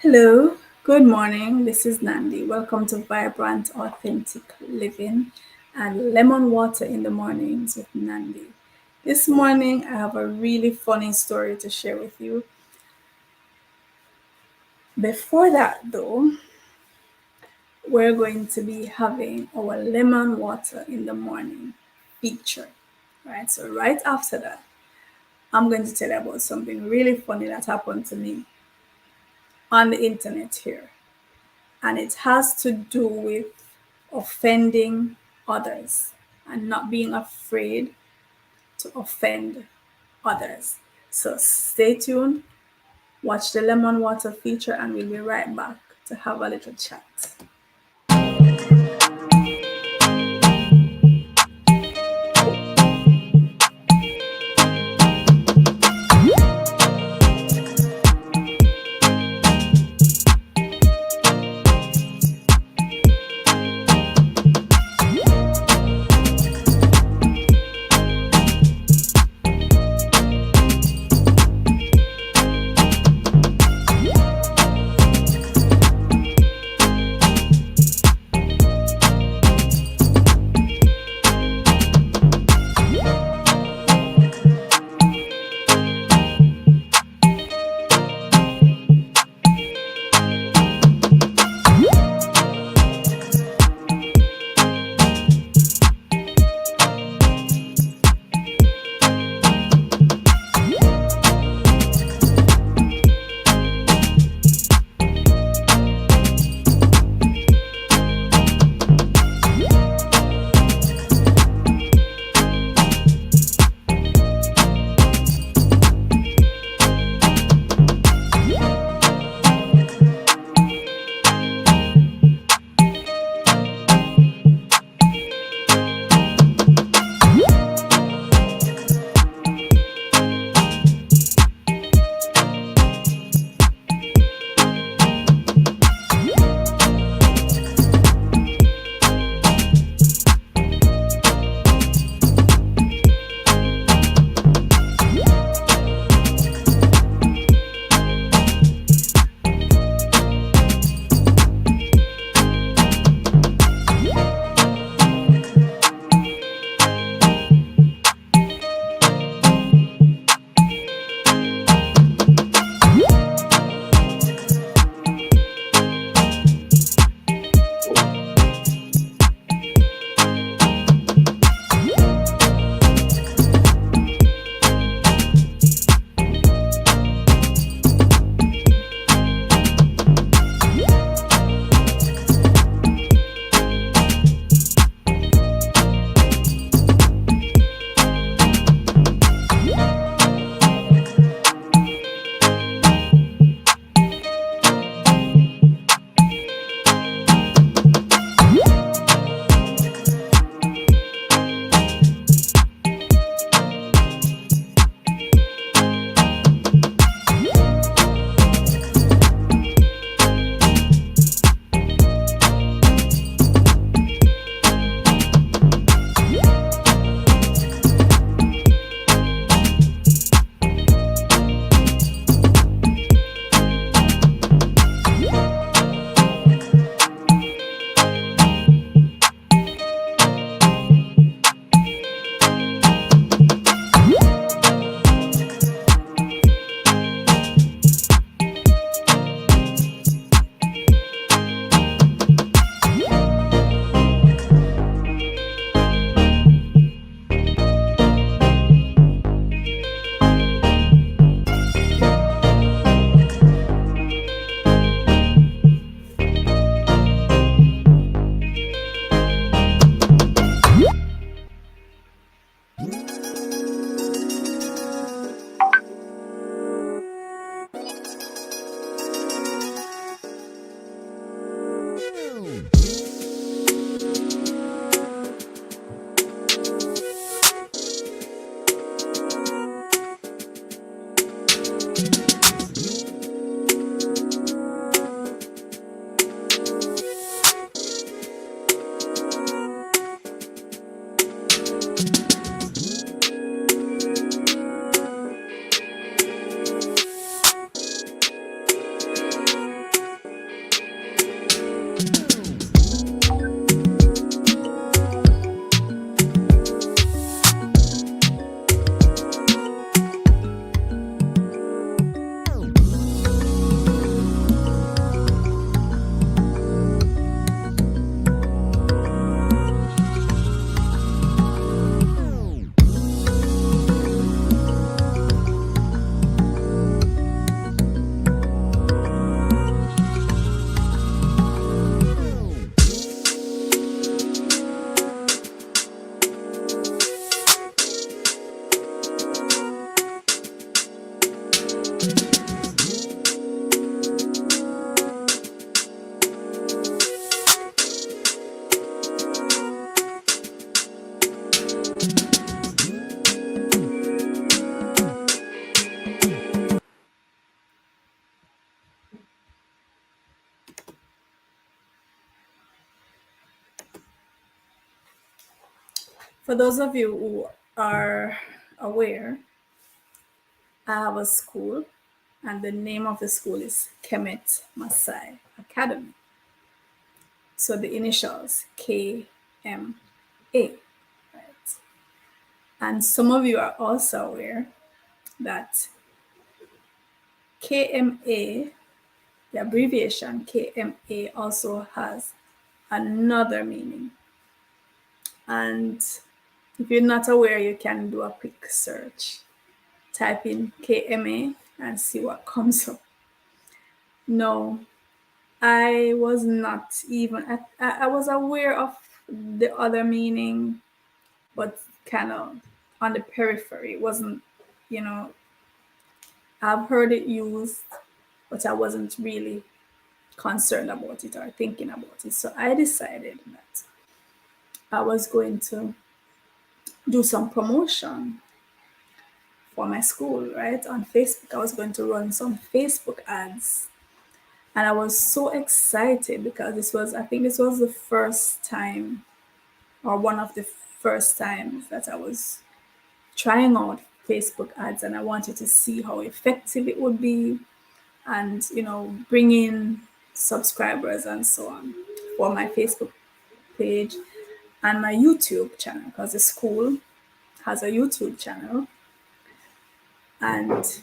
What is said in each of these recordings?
Hello, good morning. This is Nandi. Welcome to Vibrant Authentic Living and Lemon Water in the Mornings with Nandi. This morning, I have a really funny story to share with you. Before that, though, we're going to be having our lemon water in the morning feature. Right, so right after that, I'm going to tell you about something really funny that happened to me on the internet here. And it has to do with offending others and not being afraid to offend others. So stay tuned, watch the lemon water feature, and we'll be right back to have a little chat. For those of you who are aware, I have a school, and the name of the school is Kemet Masai Academy. So the initials KMA, right? And some of you are also aware that KMA, the abbreviation KMA, also has another meaning. And if you're not aware, you can do a quick search. Type in KMA and see what comes up. No, I was not even, I was aware of the other meaning, but kind of on the periphery. It wasn't, you know, I've heard it used, but I wasn't really concerned about it or thinking about it. So I decided that I was going to do some promotion for my school, right? On Facebook. I was going to run some Facebook ads. And I was so excited because I think this was the first time, or one of the first times, that I was trying out Facebook ads, and I wanted to see how effective it would be and, bring in subscribers and so on for my Facebook page and my YouTube channel, because the school has a YouTube channel. And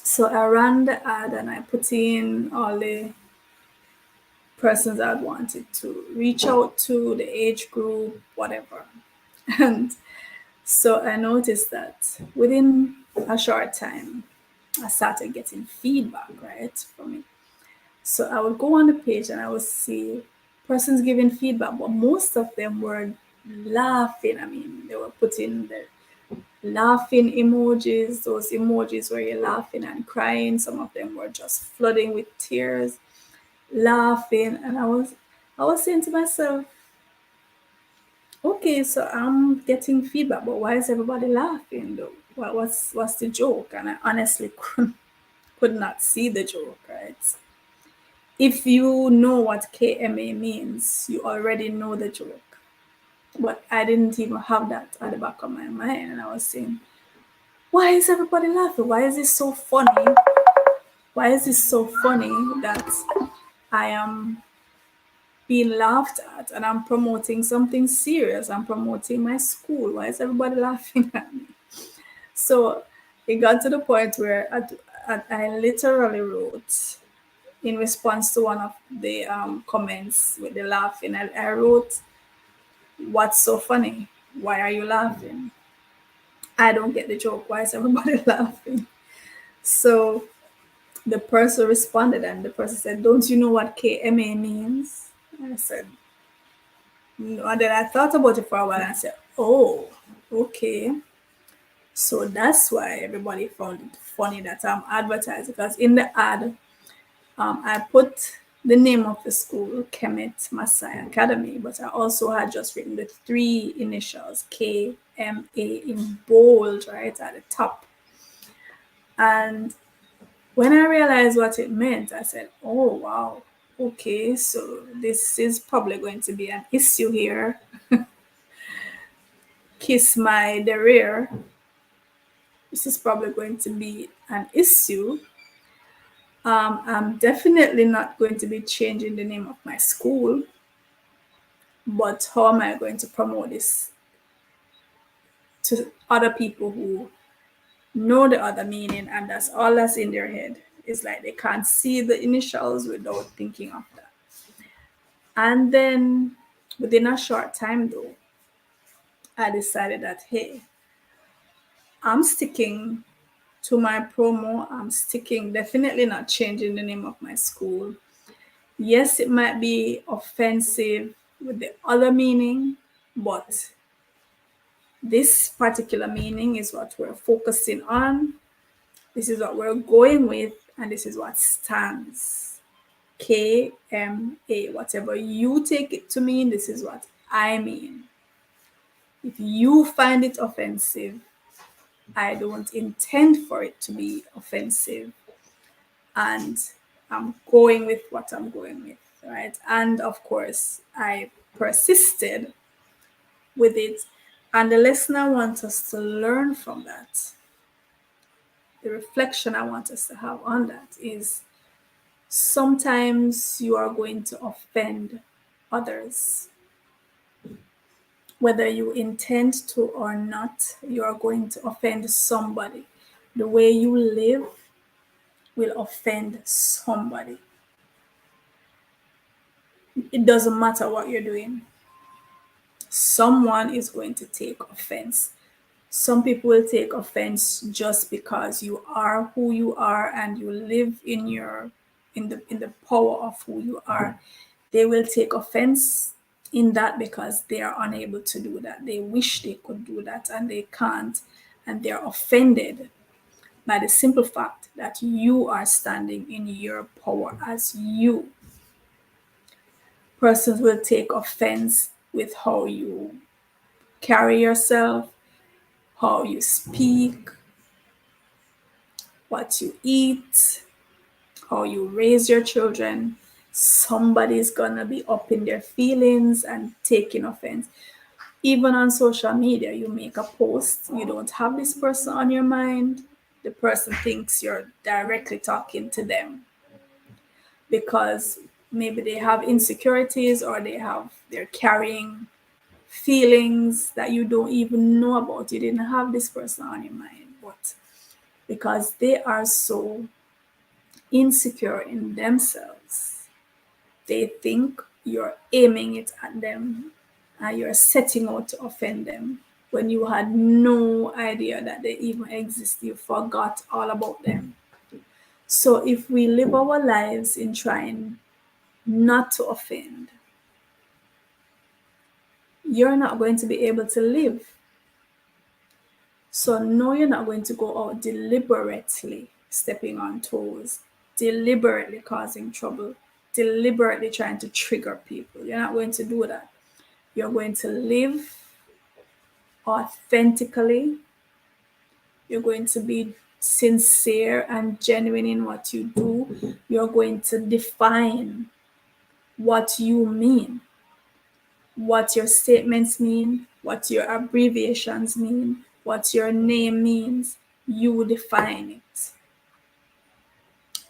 so I ran the ad and I put in all the persons I wanted to reach out to, the age group, whatever. And so I noticed that within a short time, I started getting feedback, right, from it. So I would go on the page and I would see persons giving feedback, but most of them were laughing. I mean, they were putting the laughing emojis, those emojis where you're laughing and crying. Some of them were just flooding with tears, laughing. And I was saying to myself, okay, so I'm getting feedback, but why is everybody laughing though? What's the joke? And I honestly could not see the joke, right? If you know what KMA means, you already know the joke. But I didn't even have that at the back of my mind. And I was saying, why is everybody laughing? Why is this so funny? Why is this so funny that I am being laughed at and I'm promoting something serious? I'm promoting my school. Why is everybody laughing at me? So it got to the point where I literally wrote, in response to one of the comments with the laughing, I wrote, "What's so funny? Why are you laughing? I don't get the joke. Why is everybody laughing?" So the person responded, and the person said, "Don't you know what KMA means?" And I said, "No." And then I thought about it for a while and I said, "Oh, okay. So that's why everybody found it funny that I'm advertising." Because in the ad, I put the name of the school, Kemet Masai Academy, but I also had just written the three initials, KMA, in bold, right at the top. And when I realized what it meant, I said, oh, wow, okay, so this is probably going to be an issue here. Kiss my derriere. This is probably going to be an issue. I'm definitely not going to be changing the name of my school, but how am I going to promote this to other people who know the other meaning, and that's all that's in their head? It's like they can't see the initials without thinking of that. And then within a short time though, I decided that, hey, I'm sticking to my promo. I'm sticking, definitely not changing the name of my school. Yes, it might be offensive with the other meaning, but this particular meaning is what we're focusing on. This is what we're going with, and this is what stands. KMA. Whatever you take it to mean, this is what I mean. If you find it offensive, I don't intend for it to be offensive. And I'm going with what I'm going with, right? And of course, I persisted with it. And the lesson I want us to learn from that, the reflection I want us to have on that is sometimes you are going to offend others. Whether you intend to or not, you are going to offend somebody. The way you live will offend somebody. It doesn't matter what you're doing. Someone is going to take offense. Some people will take offense just because you are who you are and you live in the power of who you are. They will take offense in that because they are unable to do that. They wish they could do that and they can't, and they're offended by the simple fact that you are standing in your power as you. Persons will take offense with how you carry yourself, how you speak, what you eat, how you raise your children. Somebody's gonna be up in their feelings and taking offense. Even on social media, you make a post, you don't have this person on your mind, the person thinks you're directly talking to them because maybe they have insecurities or they're carrying feelings that you don't even know about. You didn't have this person on your mind, but because they are so insecure in themselves, they think you're aiming it at them and you're setting out to offend them when you had no idea that they even exist. You forgot all about them. So if we live our lives in trying not to offend, you're not going to be able to live. So no, you're not going to go out deliberately stepping on toes, deliberately causing trouble, deliberately trying to trigger people. You're not going to do that. You're going to live authentically. You're going to be sincere and genuine in what you do. You're going to define what you mean, what your statements mean, what your abbreviations mean, what your name means. You define it.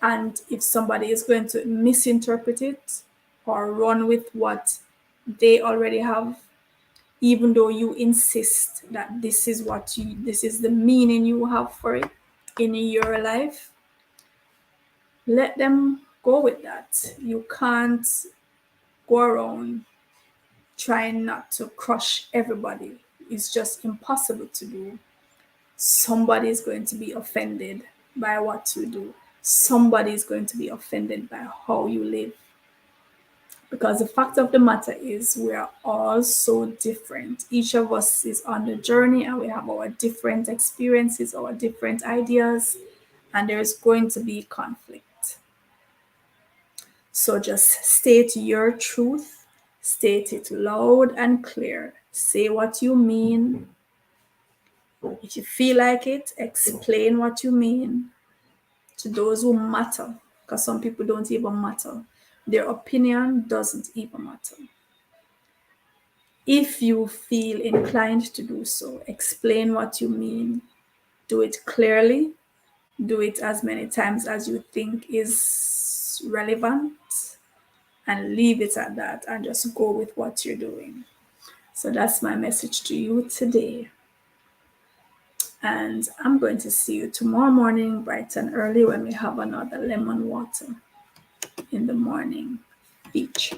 And if somebody is going to misinterpret it or run with what they already have, even though you insist that this is the meaning you have for it in your life, let them go with that. You can't go around trying not to crush everybody. It's just impossible to do. Somebody is going to be offended by what you do. Somebody is going to be offended by how you live. Because the fact of the matter is, we are all so different. Each of us is on the journey and we have our different experiences, our different ideas, and there's going to be conflict. So just state your truth, state it loud and clear. Say what you mean. If you feel like it, explain what you mean to those who matter, because some people don't even matter. Their opinion doesn't even matter. If you feel inclined to do so, explain what you mean. Do it clearly. Do it as many times as you think is relevant, and leave it at that and just go with what you're doing. So that's my message to you today. And I'm going to see you tomorrow morning, bright and early, when we have another lemon water in the morning feature.